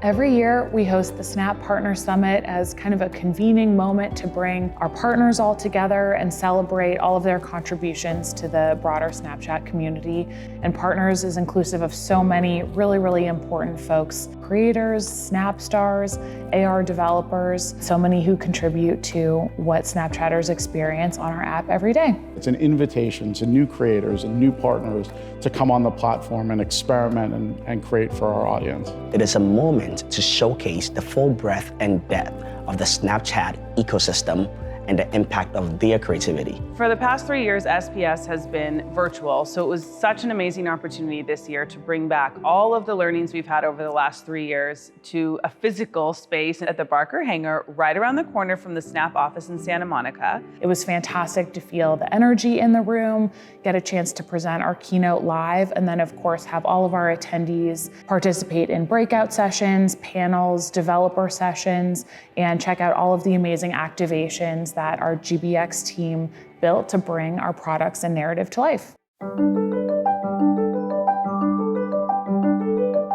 Every year, we host the Snap Partner Summit as kind of a convening moment to bring our partners all together and celebrate all of their contributions to the broader Snapchat community. And partners is inclusive of so many really important folks: creators, Snap stars, AR developers, so many who contribute to what Snapchatters experience on our app every day. It's an invitation to new creators and new partners to come on the platform and experiment and create for our audience. It is a moment to showcase the full breadth and depth of the Snapchat ecosystem and the impact of their creativity. For the past 3 years, SPS has been virtual, so it was such an amazing opportunity this year to bring back all of the learnings we've had over the last 3 years to a physical space at the Barker Hangar right around the corner from the Snap office in Santa Monica. It was fantastic to feel the energy in the room, get a chance to present our keynote live, and then of course have all of our attendees participate in breakout sessions, panels, developer sessions, and check out all of the amazing activations that our GBX team built to bring our products and narrative to life.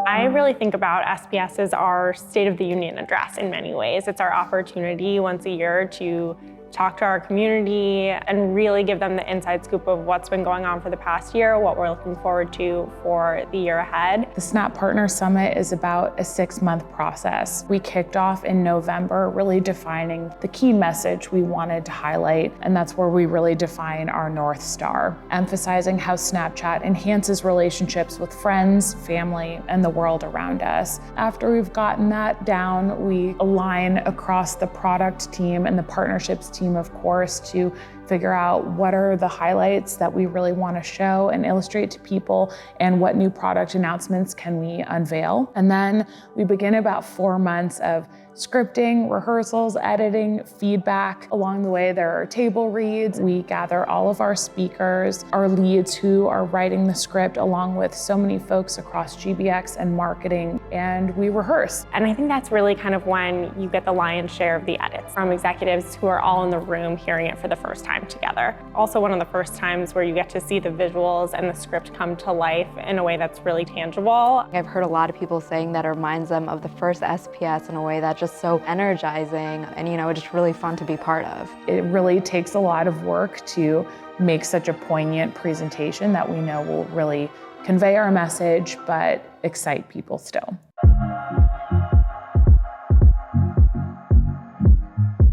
I really think about SPS as our State of the Union address in many ways. It's our opportunity once a year to talk to our community and really give them the inside scoop of what's been going on for the past year, what we're looking forward to for the year ahead. The Snap Partner Summit is about a 6-month process. We kicked off in November, really defining the key message we wanted to highlight, and that's where we really define our North Star, emphasizing how Snapchat enhances relationships with friends, family, and the world around us. After we've gotten that down, we align across the product team and the partnerships team, of course, to figure out what are the highlights that we really want to show and illustrate to people, and what new product announcements can we unveil. And then we begin about 4 months of scripting, rehearsals, editing, feedback. Along the way, there are table reads. We gather all of our speakers, our leads who are writing the script, along with so many folks across GBX and marketing, and we rehearse. And I think that's really kind of when you get the lion's share of the edits from executives who are all in the room hearing it for the first time together. Also one of the first times where you get to see the visuals and the script come to life in a way that's really tangible. I've heard a lot of people saying that it reminds them of the first SPS in a way that's just so energizing and, it's just really fun to be part of. It really takes a lot of work to make such a poignant presentation that we know will really convey our message, but excite people still.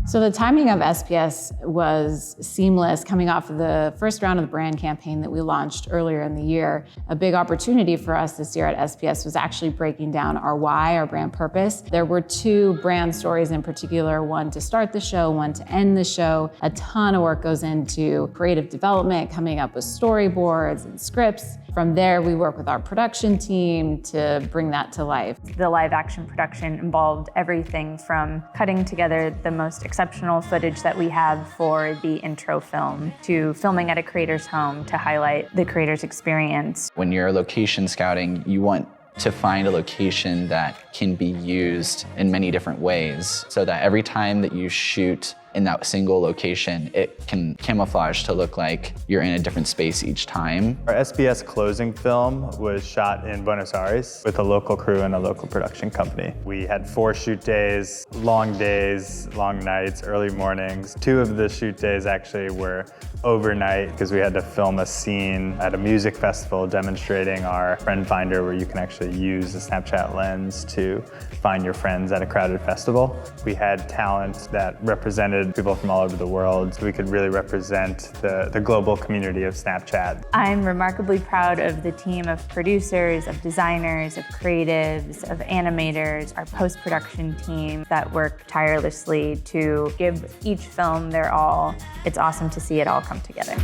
So the timing of SPS was seamless, coming off of the first round of the brand campaign that we launched earlier in the year. A big opportunity for us this year at SPS was actually breaking down our why, our brand purpose. There were 2 brand stories in particular, one to start the show, one to end the show. A ton of work goes into creative development, coming up with storyboards and scripts. From there, we work with our production team to bring that to life. The live action production involved everything from cutting together the most exceptional footage that we have for the intro film, to filming at a creator's home to highlight the creator's experience. When you're location scouting, you want to find a location that can be used in many different ways, so that every time that you shoot in that single location, it can camouflage to look like you're in a different space each time. Our SPS closing film was shot in Buenos Aires with a local crew and a local production company. We had 4 shoot days, long nights, early mornings. 2 of the shoot days actually were overnight because we had to film a scene at a music festival demonstrating our friend finder, where you can actually use the Snapchat lens to find your friends at a crowded festival. We had talent that represented people from all over the world, so we could really represent the global community of Snapchat. I'm remarkably proud of the team of producers, of designers, of creatives, of animators, our post-production team that work tirelessly to give each film their all. It's awesome to see it all come together.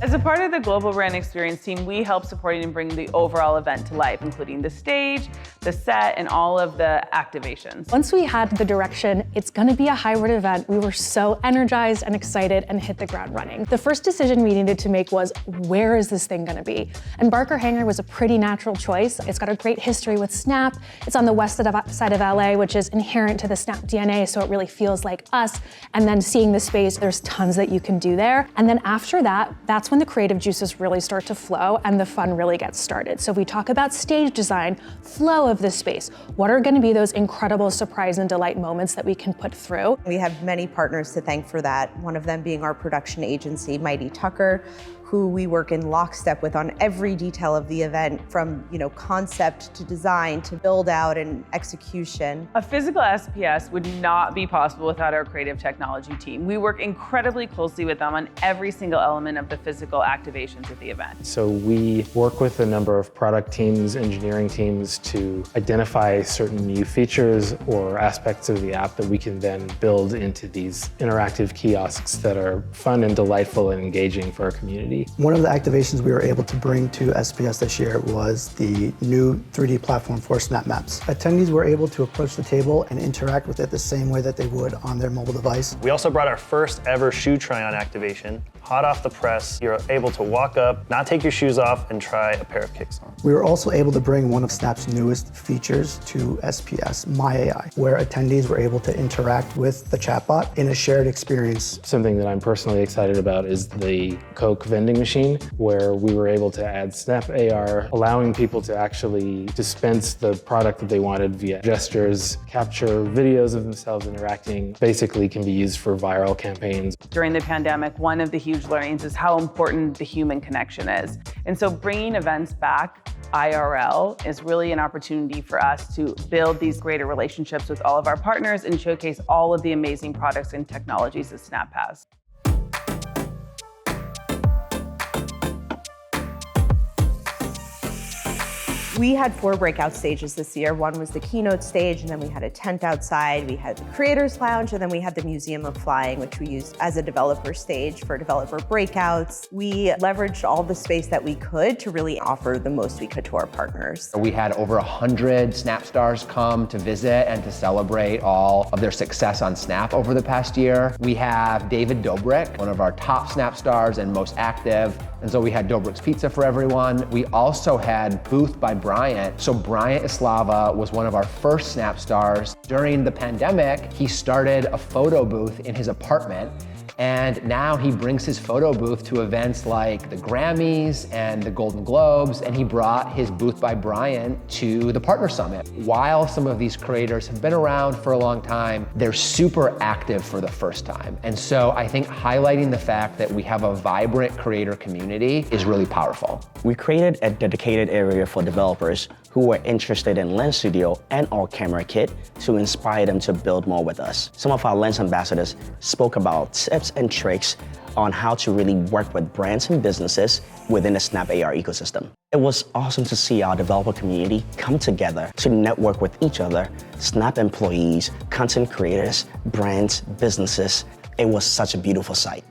As a part of the Global Brand Experience team, we help supporting and bring the overall event to life, including the stage, the set, and all of the activations. Once we had the direction, it's gonna be a hybrid event, we were so energized and excited and hit the ground running. The first decision we needed to make was, where is this thing gonna be? And Barker Hangar was a pretty natural choice. It's got a great history with Snap. It's on the west side of LA, which is inherent to the Snap DNA, so it really feels like us. And then seeing the space, there's tons that you can do there. And then after that, that's when the creative juices really start to flow and the fun really gets started. So we talk about stage design, flow of the space. What are gonna be those incredible surprise and delight moments that we can put through? We have many partners to thank for that, one of them being our production agency, Mighty Tucker, who we work in lockstep with on every detail of the event, from concept to design to build out and execution. A physical SPS would not be possible without our creative technology team. We work incredibly closely with them on every single element of the physical activations at the event. So we work with a number of product teams, engineering teams to identify certain new features or aspects of the app that we can then build into these interactive kiosks that are fun and delightful and engaging for our community. One of the activations we were able to bring to SPS this year was the new 3D platform for Snap Maps. Attendees were able to approach the table and interact with it the same way that they would on their mobile device. We also brought our first ever shoe try-on activation. Hot off the press, you're able to walk up, not take your shoes off, and try a pair of kicks on. We were also able to bring one of Snap's newest features to SPS, My AI, where attendees were able to interact with the chatbot in a shared experience. Something that I'm personally excited about is the Coke vending machine, where we were able to add Snap AR, allowing people to actually dispense the product that they wanted via gestures, capture videos of themselves interacting, basically can be used for viral campaigns. During the pandemic, one of the huge learnings is how important the human connection is. And so bringing events back IRL is really an opportunity for us to build these greater relationships with all of our partners and showcase all of the amazing products and technologies that Snap has. We had 4 breakout stages this year. One was the keynote stage, and then we had a tent outside. We had the creators lounge, and then we had the Museum of Flying, which we used as a developer stage for developer breakouts. We leveraged all the space that we could to really offer the most we could to our partners. We had over 100 Snap stars come to visit and to celebrate all of their success on Snap over the past year. We have David Dobrik, one of our top Snap stars and most active. And so we had Dobrik's Pizza for everyone. We also had Booth by Bryant. So Bryant Islava was one of our first Snap stars. During the pandemic, he started a photo booth in his apartment. And now he brings his photo booth to events like the Grammys and the Golden Globes, and he brought his Booth by Bryant to the Partner Summit. While some of these creators have been around for a long time, they're super active for the first time. And so I think highlighting the fact that we have a vibrant creator community is really powerful. We created a dedicated area for developers who were interested in Lens Studio and our camera kit to inspire them to build more with us. Some of our Lens ambassadors spoke about tips and tricks on how to really work with brands and businesses within the Snap AR ecosystem. It was awesome to see our developer community come together to network with each other, Snap employees, content creators, brands, businesses. It was such a beautiful sight.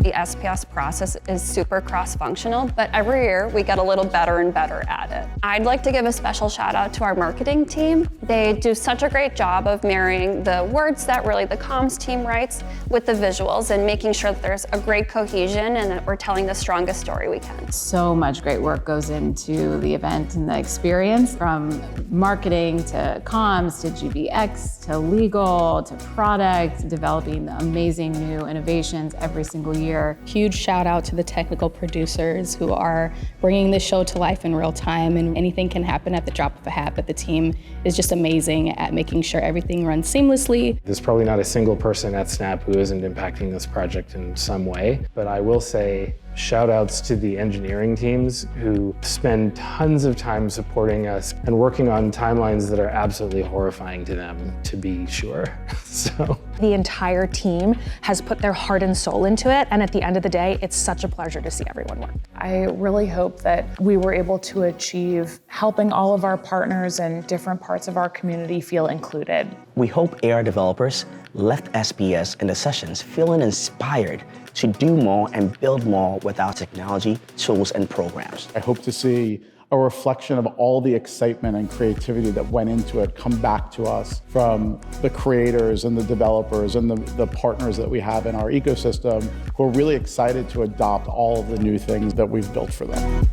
The SPS process is super cross-functional, but every year we get a little better and better at it. I'd like to give a special shout out to our marketing team. They do such a great job of marrying the words that really the comms team writes with the visuals and making sure that there's a great cohesion and that we're telling the strongest story we can. So much great work goes into the event and the experience, from marketing to comms to GBX to legal to product, developing amazing new innovations every single year. Huge shout out to the technical producers who are bringing this show to life in real time, and anything can happen at the drop of a hat, but the team is just amazing at making sure everything runs seamlessly. There's probably not a single person at Snap who isn't impacting this project in some way, but I will say shout outs to the engineering teams who spend tons of time supporting us and working on timelines that are absolutely horrifying to them, to be sure. So The entire team has put their heart and soul into it, and at the end of the day, it's such a pleasure to see everyone work. I really hope that we were able to achieve helping all of our partners and different parts of our community feel included. We hope AR developers left SPS in the sessions feeling inspired to do more and build more with our technology, tools, and programs. I hope to see a reflection of all the excitement and creativity that went into it come back to us from the creators and the developers and the partners that we have in our ecosystem who are really excited to adopt all of the new things that we've built for them.